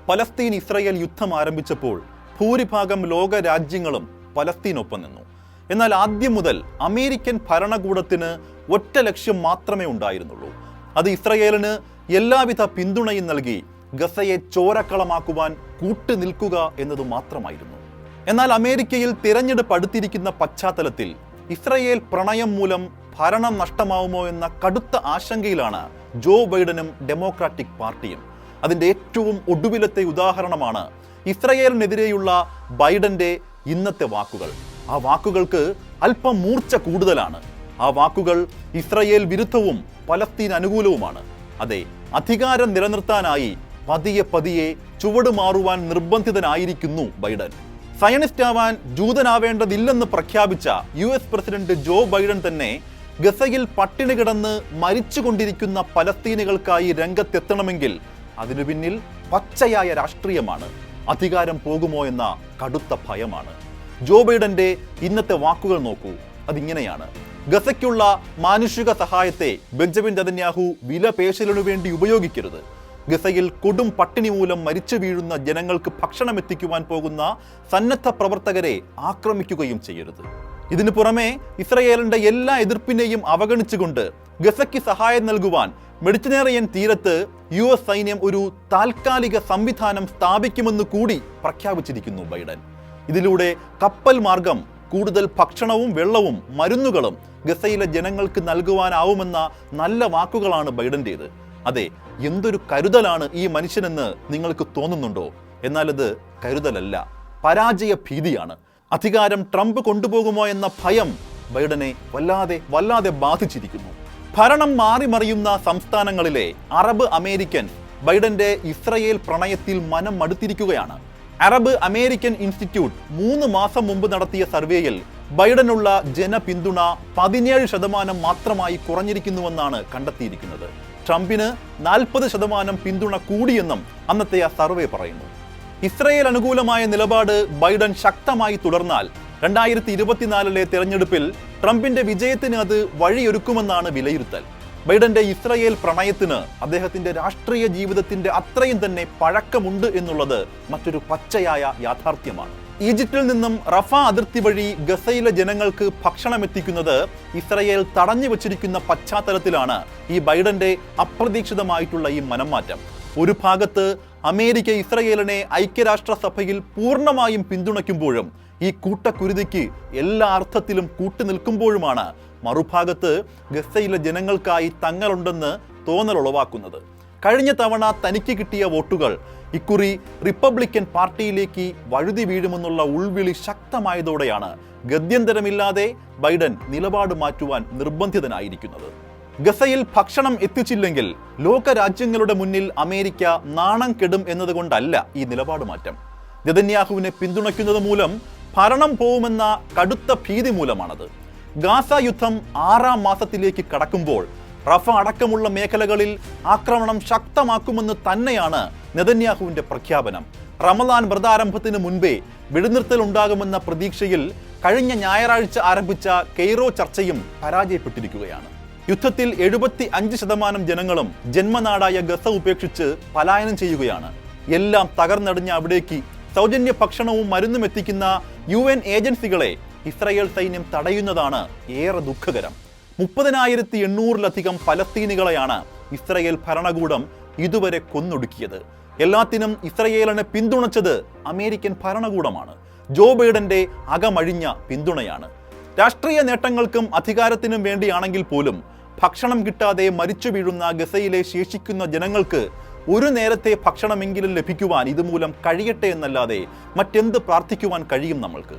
Palestine Israel യുദ്ധം ആരംഭിച്ചപ്പോൾ ഭൂരിഭാഗം ലോക രാജ്യങ്ങളും പലസ്തീനൊപ്പം നിന്നു. എന്നാൽ ആദ്യം മുതൽ അമേരിക്കൻ ഭരണകൂടത്തിന് ഒറ്റ ലക്ഷ്യം മാത്രമേ ഉണ്ടായിരുന്നുള്ളൂ. അത് ഇസ്രായേലിന് എല്ലാവിധ പിന്തുണയും നൽകി ഗസയെ ചോരക്കളമാക്കുവാൻ കൂട്ടുനിൽക്കുക എന്നത് മാത്രമായിരുന്നു. എന്നാൽ അമേരിക്കയിൽ തിരഞ്ഞെടുപ്പ് അടുത്തിരിക്കുന്ന പശ്ചാത്തലത്തിൽ ഇസ്രായേൽ പ്രണയം മൂലം ഭരണം നഷ്ടമാവുമോ എന്ന കടുത്ത ആശങ്കയിലാണ് ജോ ബൈഡനും ഡെമോക്രാറ്റിക് പാർട്ടിയും. അതിൻ്റെ ഏറ്റവും ഒടുവിലത്തെ ഉദാഹരണമാണ് ഇസ്രായേലിനെതിരെയുള്ള ബൈഡന്റെ ഇന്നത്തെ വാക്കുകൾ. ആ വാക്കുകൾക്ക് അല്പം മൂർച്ച കൂടുതലാണ്. ആ വാക്കുകൾ ഇസ്രായേൽ വിരുദ്ധവും പലസ്തീൻ അനുകൂലവുമാണ്. അതെ, അധികാരം നിലനിർത്താനായി പതിയെ പതിയെ ചുവടുമാറുവാൻ നിർബന്ധിതനായിരിക്കുന്നു ബൈഡൻ. സയനിസ്റ്റ് ആവാൻ ജൂതനാവേണ്ടതില്ലെന്ന് പ്രഖ്യാപിച്ച US പ്രസിഡന്റ് ജോ ബൈഡൻ തന്നെ ഗസയിൽ പട്ടിണി കിടന്ന് മരിച്ചുകൊണ്ടിരിക്കുന്ന പലസ്തീനികൾക്കായി രംഗത്തെത്തണമെങ്കിൽ അതിനു പിന്നിൽ പച്ചയായ രാഷ്ട്രീയമാണ്. അധികാരം പോകുമോ എന്ന കടുത്ത ഭയമാണ്. ജോ ബൈഡന്റെ ഇന്നത്തെ വാക്കുകൾ നോക്കൂ. അതിങ്ങനെയാണ്: ഗസയ്ക്കുള്ള മാനുഷിക സഹായത്തെ ബെഞ്ചമിൻ നെതന്യാഹു വിലപേശലിനു വേണ്ടി ഉപയോഗിക്കരുത്. ഗസയിൽ കൊടും പട്ടിണി മൂലം മരിച്ചു വീഴുന്ന ജനങ്ങൾക്ക് ഭക്ഷണം എത്തിക്കുവാൻ പോകുന്ന സന്നദ്ധ പ്രവർത്തകരെ ആക്രമിക്കുകയും ചെയ്യരുത്. ഇതിനു പുറമെ ഇസ്രായേലിന്റെ എല്ലാ എതിർപ്പിനെയും അവഗണിച്ചുകൊണ്ട് ഗസയ്ക്ക് സഹായം നൽകുവാൻ മെഡിറ്ററേനിയൻ തീരത്ത് US സൈന്യം ഒരു താൽക്കാലിക സംവിധാനം സ്ഥാപിക്കുമെന്ന് കൂടി പ്രഖ്യാപിച്ചിരിക്കുന്നു ബൈഡൻ. ഇതിലൂടെ കപ്പൽ മാർഗം കൂടുതൽ ഭക്ഷണവും വെള്ളവും മരുന്നുകളും ഗസയിലെ ജനങ്ങൾക്ക് നൽകുവാനാവുമെന്ന നല്ല വാക്കുകളാണ് ബൈഡന്റേത്. അതെ, എന്തൊരു കരുതലാണ് ഈ മനുഷ്യനെന്ന് നിങ്ങൾക്ക് തോന്നുന്നുണ്ടോ? എന്നാൽ അത് കരുതലല്ല, പരാജയ ഭീതിയാണ്. അധികാരം ട്രംപ് കൊണ്ടുപോകുമോ എന്ന ഭയം ബൈഡനെ വല്ലാതെ ബാധിച്ചിരിക്കുന്നു. ഭരണം മാറിമറിയുന്ന സംസ്ഥാനങ്ങളിലെ അറബ് അമേരിക്കൻ ബൈഡന്റെ ഇസ്രായേൽ പ്രണയത്തിൽ മനം മടുത്തിരിക്കുകയാണ്. അറബ് അമേരിക്കൻ ഇൻസ്റ്റിറ്റ്യൂട്ട് 3 മാസം മുമ്പ് നടത്തിയ സർവേയിൽ ബൈഡനുള്ള ജനപിന്തുണ 17% മാത്രമായി കുറഞ്ഞിരിക്കുന്നുവെന്നാണ് കണ്ടെത്തിയിരിക്കുന്നത്. ട്രംപിന് 40% പിന്തുണ കൂടിയെന്നും അന്നത്തെ ആ സർവേ പറയുന്നു. ഇസ്രായേൽ അനുകൂലമായ നിലപാട് ബൈഡൻ ശക്തമായി തുടർന്നാൽ 2024 തെരഞ്ഞെടുപ്പിൽ ട്രംപിന്റെ വിജയത്തിന് അത് വഴിയൊരുക്കുമെന്നാണ് വിലയിരുത്തൽ. ബൈഡന്റെ ഇസ്രായേൽ പ്രണയത്തിന് അദ്ദേഹത്തിന്റെ രാഷ്ട്രീയ ജീവിതത്തിന്റെ അത്രയും തന്നെ പഴക്കമുണ്ട് എന്നുള്ളത് മറ്റൊരു പച്ചയായ യാഥാർത്ഥ്യമാണ്. ഈജിപ്തിൽ നിന്നും റഫ അതിർത്തി വഴി ഗസയിലെ ജനങ്ങൾക്ക് ഭക്ഷണം എത്തിക്കുന്നത് ഇസ്രായേൽ തടഞ്ഞു വച്ചിരിക്കുന്ന പശ്ചാത്തലത്തിലാണ് ഈ ബൈഡന്റെ അപ്രതീക്ഷിതമായിട്ടുള്ള ഈ മനംമാറ്റം. ഒരു ഭാഗത്ത് അമേരിക്ക ഇസ്രായേലിനെ ഐക്യരാഷ്ട്രസഭയിൽ പൂർണ്ണമായും പിന്തുണയ്ക്കുമ്പോഴും ഈ കൂട്ടക്കുരുതിക്ക് എല്ലാ അർത്ഥത്തിലും കൂട്ടുനിൽക്കുമ്പോഴുമാണ് മറുഭാഗത്ത് ഗസയിലെ ജനങ്ങൾക്കായി തങ്ങളുണ്ടെന്ന് തോന്നലുളവാക്കുന്നത്. കഴിഞ്ഞ തവണ തനിക്ക് കിട്ടിയ വോട്ടുകൾ ഇക്കുറി റിപ്പബ്ലിക്കൻ പാർട്ടിയിലേക്ക് വഴുതി വീഴുമെന്നുള്ള ഉൾവിളി ശക്തമായതോടെയാണ് ഗത്യന്തരമില്ലാതെ ബൈഡൻ നിലപാട് മാറ്റുവാൻ നിർബന്ധിതനായിരിക്കുന്നത്. ഗസയിൽ ഭക്ഷണം എത്തിച്ചില്ലെങ്കിൽ ലോകരാജ്യങ്ങളുടെ മുന്നിൽ അമേരിക്ക നാണം കെടും എന്നതുകൊണ്ടല്ല ഈ നിലപാട് മാറ്റം. നെതന്യാഹുവിനെ പിന്തുണയ്ക്കുന്നത് മൂലം ഭരണം പോവുമെന്ന കടുത്ത ഭീതി മൂലമാണത്. ഗാസ യുദ്ധം 6ാം മാസത്തിലേക്ക് കടക്കുമ്പോൾ റഫ അടക്കമുള്ള മേഖലകളിൽ ആക്രമണം ശക്തമാക്കുമെന്ന് തന്നെയാണ് നെതന്യാഹുവിന്റെ പ്രഖ്യാപനം. റമദാൻ വ്രതാരംഭത്തിന് മുൻപേ വെടിനിർത്തൽ ഉണ്ടാകുമെന്ന പ്രതീക്ഷയിൽ കഴിഞ്ഞ ഞായറാഴ്ച ആരംഭിച്ച കെയ്റോ ചർച്ചയും പരാജയപ്പെട്ടിരിക്കുകയാണ്. യുദ്ധത്തിൽ 75% ജനങ്ങളും ജന്മനാടായ ഗസ ഉപേക്ഷിച്ച് പലായനം ചെയ്യുകയാണ്. എല്ലാം തകർന്നടിഞ്ഞ അവിടേക്ക് സൗജന്യ ഭക്ഷണവും മരുന്നും എത്തിക്കുന്ന UN ഏജൻസികളെ ഇസ്രായേൽ സൈന്യം തടയുന്നതാണ് ഏറെ ദുഃഖകരം. 30,800-ലധികം പലസ്തീനികളെയാണ് ഇസ്രായേൽ ഭരണകൂടം ഇതുവരെ കൊന്നൊടുക്കിയത്. എല്ലാത്തിനും ഇസ്രായേലിനെ പിന്തുണച്ചത് അമേരിക്കൻ ഭരണകൂടമാണ്. ജോ ബൈഡന്റെ അകമഴിഞ്ഞ പിന്തുണയാണ്. രാഷ്ട്രീയ നേട്ടങ്ങൾക്കും അധികാരത്തിനും വേണ്ടിയാണെങ്കിൽ പോലും ഭക്ഷണം കിട്ടാതെ മരിച്ചു വീഴുന്ന ഗസയിലെ ശേഷിക്കുന്ന ജനങ്ങൾക്ക് ഒരു നേരത്തെ ഭക്ഷണമെങ്കിലും ലഭിക്കുവാൻ ഇതുമൂലം കഴിയട്ടെ എന്നല്ലാതെ മറ്റെന്ത് പ്രാർത്ഥിക്കുവാൻ കഴിയും നമ്മൾക്ക്?